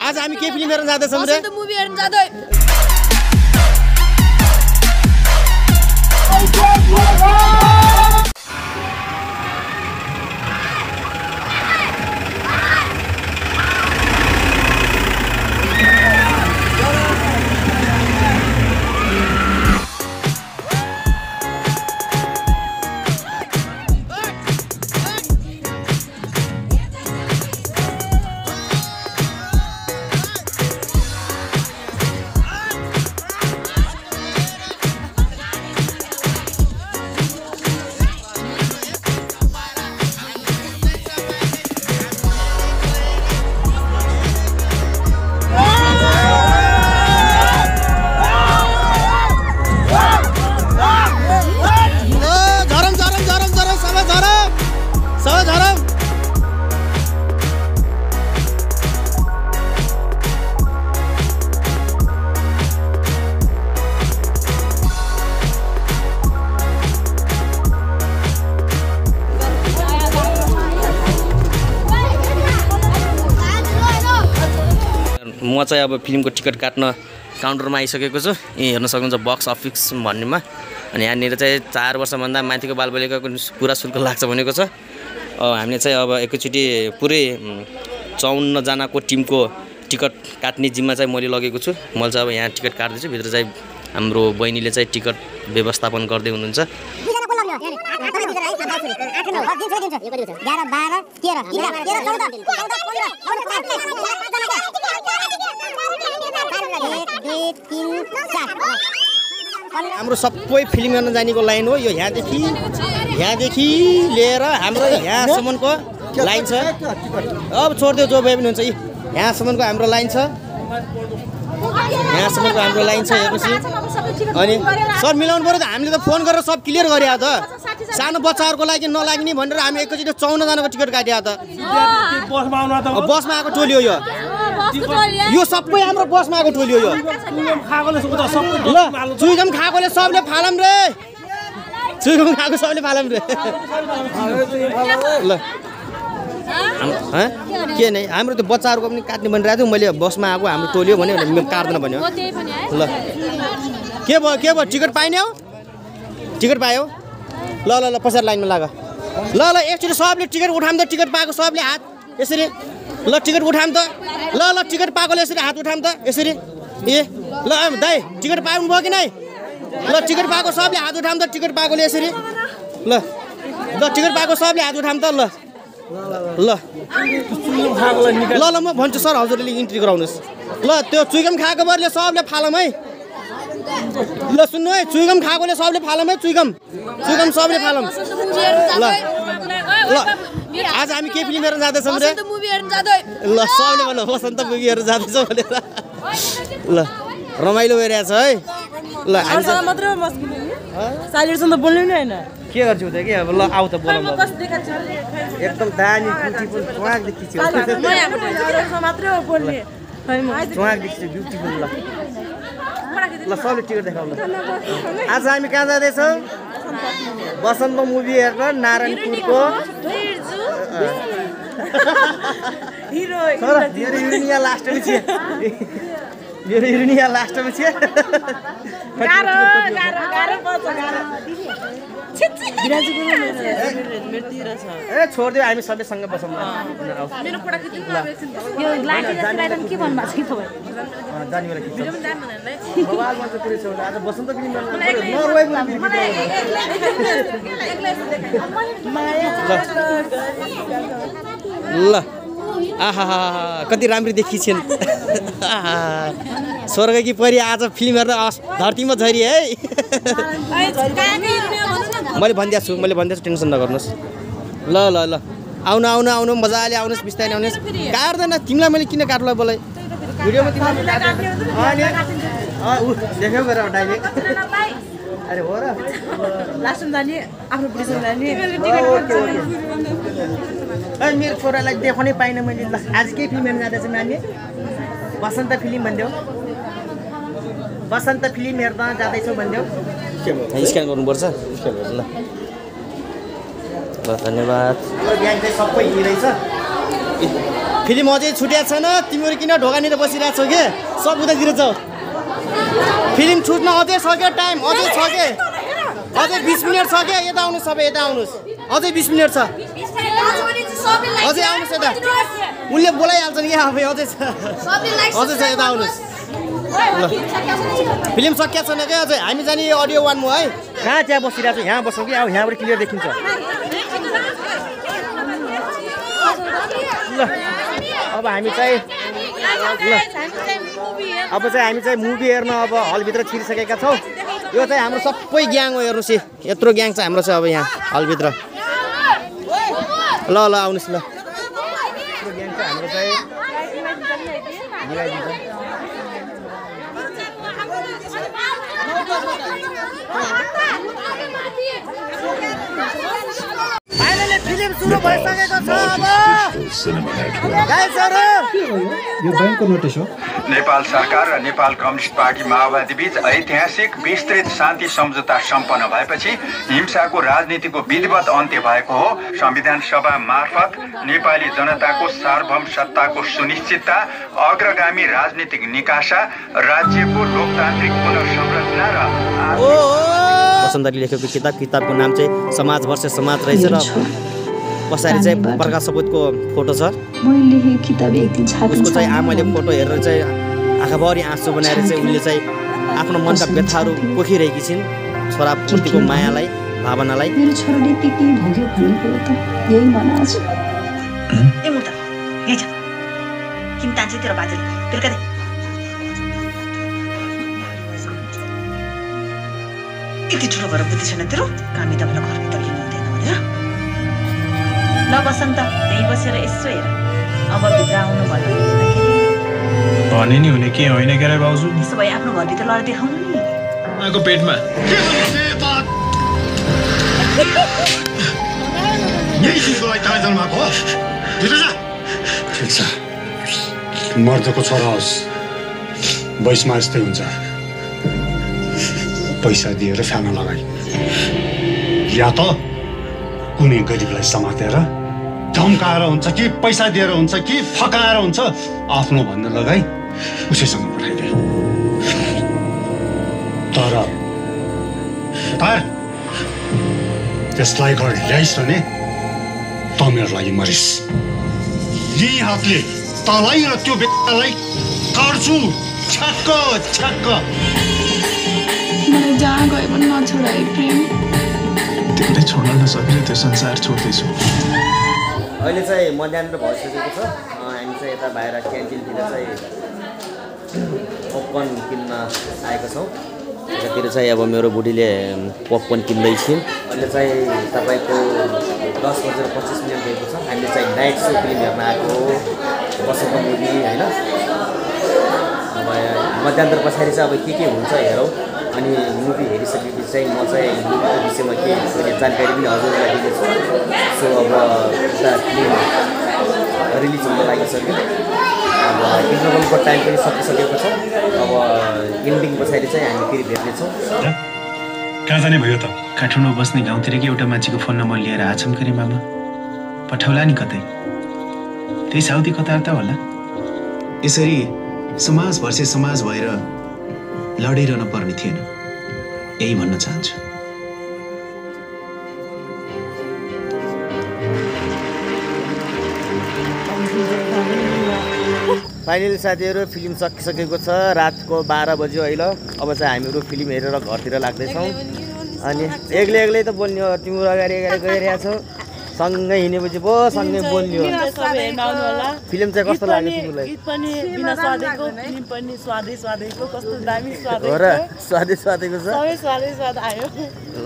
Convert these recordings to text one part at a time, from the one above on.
आज हामी के फिल्म हेर्न जाँदैछौँ रे? बसन्त मुभी हेर्न जाँदै। म चाहिँ अब फिल्मको टिकट काट्न काउन्टरमा आइसकेको छु। यही हेर्न सक्नुहुन्छ बक्स अफिस भन्नेमा। अनि यहाँनिर चाहिँ 4 वर्षभन्दा माथिको बालबालिकाको पुरा शुल्क लाग्छ भनेको छ। हामीले चाहिँ अब एकैचोटि पुरै 54 जनाको टिमको टिकट काट्ने जिम्मा चाहिँ मैले लगेको छु। मैले चाहिँ अब यहाँ टिकट काट्दैछु। भित्र चाहिँ हाम्रो बहिनीले चाहिँ टिकट व्यवस्थापन गर्दै हुनुहुन्छ। हाम्रो सबै फिल्म हेर्न जानेको लाइन हो यो। यहाँदेखि लिएर हाम्रो यहाँसम्मको लाइन छ। अब छोडिदियो जो भए पनि हुन्छ। यहाँसम्मको हाम्रो लाइन छ। यहाँसम्मको हाम्रो लाइन छ हेर्नुहोस्। अनि सर मिलाउनु पऱ्यो त। हामीले त फोन गरेर सब क्लियर गरे त। सानो बच्चाहरूको लागि नलाग्ने भनेर हामी एकैचोटि 54 जनाको टिकट काट्यो त। बसमा आएको टोली हो यो सबै हाम्रो बसमा आएको टोली हो यो। ल चुइगम खाएकोले सबले फालम रे। चुइगम खाएको सबले फालम रे। ल के नै हाम्रो त्यो बच्चाहरूको पनि काट्ने भनिरहेको थियो। मैले बसमा आएको हाम्रो टोली हो भने काट्दैन भन्यो। ल के भयो टिकट पाइने हो? टिकट पायो? ल ल ल पछाडि लाइनमा लाग। ल ल एकचोटि सबले टिकट उठाउँ त। टिकट पाएको सबले हात यसरी। ल टिकट उठाउँ त। ल ल टिकट पाएकोले यसरी हात उठाउँ त यसरी। ए ल दाइ टिकट पाउनु भयो कि नै? ल टिकट पाएको सबले हात उठाउँ त। टिकट पाएकोले यसरी। ल ल टिकट पाएको सबले हात उठाउँ त। ल ल ल ल म भन्छु सर हजुरले इन्ट्री गराउनुहोस्। ल त्यो चुइगम खाएको बरले सबले फालम है। ल सुन्नु है चुइगम खाएकोले सबले फालम है। चुइगम सबले फालम। ल ल आज हामी के फिल्म हेर्न जाँदैछौँ रे? बसन्त मुभी हेर्न जाँदै। ल सबले भन्नु बसन्त मुभी हेर्न जाँदैछौँ भनेर। ल रमाइलो भइरहेछ है। ल हामी मात्र मस्किने सालीहरुसँग त बोल्नु नि हैन। के गर्छु त के अब ल आउ त बोलाउँ। एकदम दानी ब्युटीफुल च्वाक देखिन्छ। म यहाँको सालीहरुसँग मात्र बोल्ने। च्वाक देखिन्छ ब्युटीफुल। ल सबले टिकट देखाउँ। ल आज हामी कहाँ जाँदैछौँ? बसन्त मुभी हेर्न नारायणपुरको हिरो मेरो युनिया लास्टमा छ। मेरो युनिया लास्टमा छ। गाह्रो पर्छ गाह्रो। ए छोडिदियो हामी सबैसँग बसौँ। मेरो फोटो खिच्नु यो लाइट के भन्नु भएको छ कि तपाईँ? जाने बेला खिच्छ। मोबाइलमा चाहिँ पुरै छ। आज बसन्त फिल्म नर्वे ल आहा कति राम्री देखिन्छन्। स्वर्ग कि परि आज फिल्म हेर्दा धरतीमा झरी है। मैले भनिदिएको छु टेन्सन नगर्नुहोस्। ल ल ल आउनु मजाले आउनुहोस् बिस्तारै आउनुहोस्। काट्दैन तिमीलाई मैले किन काट्नुलाई बोलाइ भिडियोमा देख्यौ गएर डाइरेक्ट। अरे हो र लास्टमा जाने आफ्नो पुलिसमा जाने। मेरो छोरालाई देखाउनै पाइनँ मैले। आज के फिल्म हेर्न जाँदैछु नानी? बसन्त फिल्म भनिदेऊ। बसन्त फिल्म हेर्न जाँदैछौ भनिदेऊ। स्क्यान गर्नुपर्छ। ल ल धन्यवाद। बिहान चाहिँ सबै हिँडेछ। फिल्म अझै छुटेको छैन तिमीहरू किन ढोकानिर बसिरहेको छौ के सब उतातिर छ फिल्म छुट्न अझै सक्यो टाइम अझै छ के अझै 20 मिनेट छ के यता आउनु सबै यता आउनुस् अझै 20 मिनेट छ अझै आउनुस् यता उनले बोलाइहाल्छ नि अब अझै छ यता आउनुस् ल फिल्म सकिया छैन के अझै हामी जाने अडियो वानमा है कहाँ त्यहाँ बसिरहेको छ यहाँ बसौँ कि अब यहाँबाट क्लियर देखिन्छ ल अब हामी चाहिँ मुभी हेर्न अब हलभित्र छिरिसकेका छौँ यो चाहिँ हाम्रो सबै ग्याङ हो हेर्नुहोस् यत्रो ग्याङ चाहिँ हाम्रो छ अब यहाँ हलभित्र ल आउनुहोस् ल यत्रो ग्याङ चाहिँ हाम्रो चाहिँ मिलाइदिन्छ फाइनली फिल्म सुरु भइसकेको छ अब गाइसहरु यो बैंकको नोटिस हो नेपाल सरकार र नेपाल कम्युनिस्ट पार्टी माओवादी बीच ऐतिहासिक विस्तृत शान्ति सम्झौता सम्पन्न भएपछि हिंसाको राजनीतिको विधिवत अन्त्य भएको हो। संविधान सभा मार्फत नेपाली जनताको सार्वभौम सत्ताको सुनिश्चितता, अग्रगामी राजनीतिक निकासा, राज्यको लोकतान्त्रिक पुनर्संरचना र वसन्तले लेखेको किताबको नाम चाहिँ समाज वर्सेस समाज रहेछ र पछाडि चाहिँ प्रकाश सपुतको फोटो छ। उसको चाहिँ आमाले फोटो हेरेर चाहिँ आँखाभरि आँसु बनाएर चाहिँ उनले चाहिँ आफ्नो मनका व्यथाहरू पोखिरहेकी छिन् छोराप्रतिको मायालाई भावनालाई। मेरो छोराले के भोग्यो भन्ने कुरो त यही मन आज ए मुर्ता यही छ किन तान्छे तेरो बाजेले बेलुका दे यति ठुलो भएर बुद्धि छैन तेरो कामी तपाईँलाई घरभित्र लिनु हुँदैन भनेर ल बसन्त त्यही बसेर यसो हेर अब भित्र आउनु भयो भने नि हुने के होइन के रे बाउजू त्यसो भए आफ्नो घरभित्र लडेर देखाउनु नि आको पेटमा यही चिजको लागि कहाँ जानु भएको हो भित्र जा ठिक छ मर्दको छोरा होस् वयसमा यस्तै हुन्छ पैसा दिएर फ्यान लगाई या त कुनै गरिबलाई समातेर धम्काएर हुन्छ कि पैसा दिएर हुन्छ कि फकाएर हुन्छ आफ्नो भन्ने लगाई उसैसँग पठाइदिए तर त्यसलाई घर ल्याइस् भने त मेरो लागि मरिस् यही हातले तँलाई र त्यो बेटालाई काट्छु छक्क छक्क मलाई जहाँ गए पनि नछोडाए प्रेम तिमीले छोड्न नसकेर त्यो संसार छोड्दैछु अहिले चाहिँ मध्याह भइसकेको छ हामी चाहिँ यता बाहिर क्यान्टिनतिर चाहिँ पपकर्न किन्न आएका छौँ यतातिर चाहिँ अब मेरो बुढीले पपकर्न किन्दैछिन् अहिले चाहिँ तपाईँको 10:25 भएको छ हामीले चाहिँ नाइट सो फिल्म हेर्न आएको बसन्त मुभी होइन अब मध्यान्तर पछाडि चाहिँ अब के हुन्छ हेरौँ अनि मुभी हेरिसकेपछि चाहिँ म चाहिँ मुभीको विषयमा के जानकारी पनि हजुरलाई दिनेछु सो अब उता फिल्म रिलिज हुन लागिसक्यो अब इन्टरभलको टाइम पनि सकिसकेको छ अब इन्डिङ पछाडि चाहिँ हामी फेरि भेट्नेछौँ कहाँ जाने भयो त काठमाडौँ बस्ने गाउँतिरकै एउटा मान्छेको फोन नम्बर लिएर आछौँ के रे मामा पठाउला नि कतै त्यही साउदी कतार त होला यसरी समाज भर्सेस समाज भएर लडिरहन पर्ने थिएन यही भन्न चाहन्छु फाइनली साथीहरू फिल्म सकिसकेको छ रातको 12 बज्यो अहिले अब चाहिँ हामीहरू फिल्म हेरेर घरतिर लाग्दैछौँ अनि एक्लै त बोल्ने हो तिम्रो अगाडि गइरहेको छौ सँगै हिँडेपछि पो सँगै बोल्ने हो फिल्म चाहिँ कस्तो लाग्यो तिमीलाई हो र स्वादै छ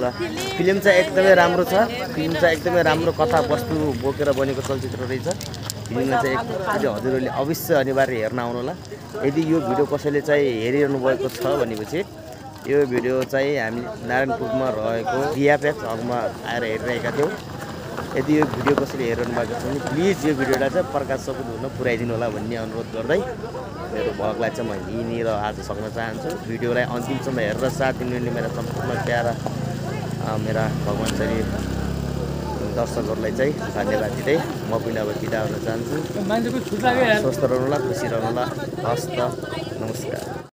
ल फिल्म चाहिँ एकदमै राम्रो छ फिल्म चाहिँ एकदमै राम्रो कथा वस्तु बोकेर बनेको चलचित्र रहेछ फिल्ममा चाहिँ एकदमै हजुरहरूले अवश्य अनिवार्य हेर्न आउनु होला यदि यो भिडियो कसैले चाहिँ हेरिरहनु भएको छ भनेपछि यो भिडियो चाहिँ हामी नारायणपुरमा रहेको डिएफएफ हलमा आएर हेरिरहेका थियौँ यदि यो भिडियो कसैले हेरिरहनु भएको छ भने प्लिज यो भिडियोलाई चाहिँ प्रकाश सपुत हुन पुऱ्याइदिनु होला भन्ने अनुरोध गर्दै मेरो भगलाई चाहिँ म यहीँनिर आज सक्न चाहन्छु भिडियोलाई अन्तिमसम्म हेरेर साथ दिनुहुने मेरा सम्पूर्ण प्यारा मेरा भगवान चाहिँ दर्शकहरूलाई चाहिँ धन्यवाद दिँदै म पनि अब बिदा हुन चाहन्छु। स्वस्थ रहनुहोला, खुसी रहनुहोला। हस्त, नमस्कार।